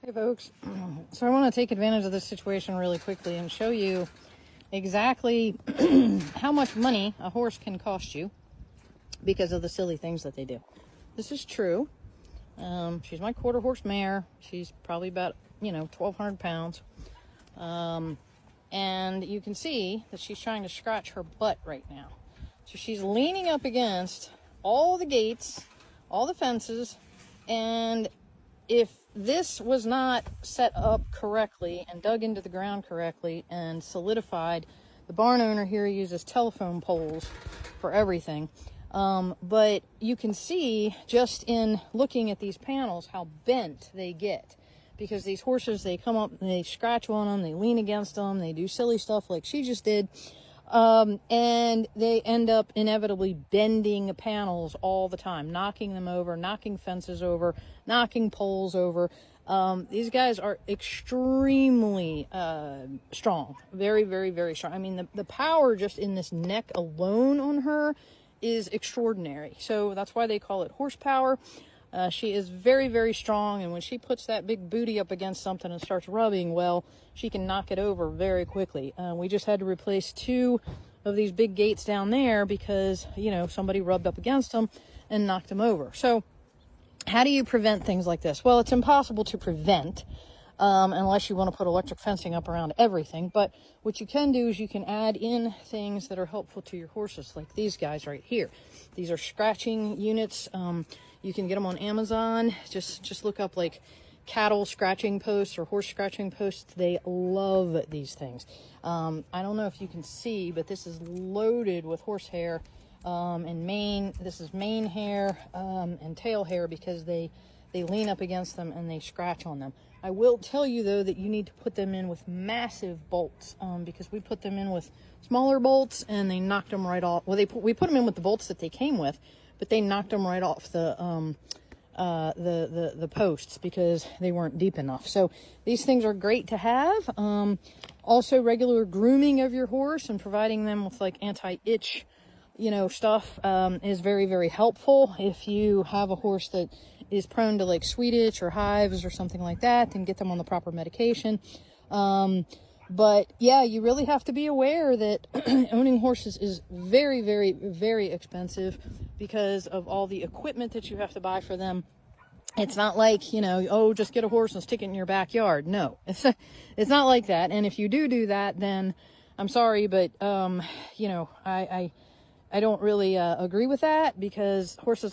Hey folks, so I want to take advantage of this situation really quickly and show you exactly how much money a horse can cost you because of the silly things that they do. This is true. She's my quarter horse mare. She's probably about 1,200 pounds, and you can see that she's trying to scratch her butt right now. So she's leaning up against all the gates, all the fences, and if this was not set up correctly and dug into the ground correctly and solidified, the barn owner here uses telephone poles for everything. But you can see just in looking at these panels how bent they get, because these horses, they come up and they scratch on them, they lean against them, they do silly stuff like she just did. And they end up inevitably bending panels all the time, knocking them over, knocking fences over, knocking poles over. These guys are extremely strong, very, very, very strong. I mean, the power just in this neck alone on her is extraordinary. So that's why they call it horsepower. She is very, very strong, and when she puts that big booty up against something and starts rubbing, well, she can knock it over very quickly. We just had to replace 2 of these big gates down there because, somebody rubbed up against them and knocked them over. So how do you prevent things like this? Well, it's impossible to prevent unless you want to put electric fencing up around everything. But what you can do is you can add in things that are helpful to your horses, like these guys right here. These are scratching units. You can get them on Amazon. Just look up like cattle scratching posts or horse scratching posts. They love these things. I don't know if you can see, but this is loaded with horsehair and mane. This is mane hair and tail hair because they lean up against them and they scratch on them. I will tell you though that you need to put them in with massive bolts because we put them in with smaller bolts and they knocked them right off. Well, we put them in with the bolts that they came with, but they knocked them right off the posts because they weren't deep enough. So these things are great to have. Also, regular grooming of your horse and providing them with like anti-itch, stuff is very, very helpful. If you have a horse that is prone to like sweet itch or hives or something like that, then get them on the proper medication. But yeah, you really have to be aware that owning horses is very, very, very expensive because of all the equipment that you have to buy for them. It's not like, just get a horse and stick it in your backyard. No, it's not like that. And if you do that, then I'm sorry, but, I don't really agree with that because horses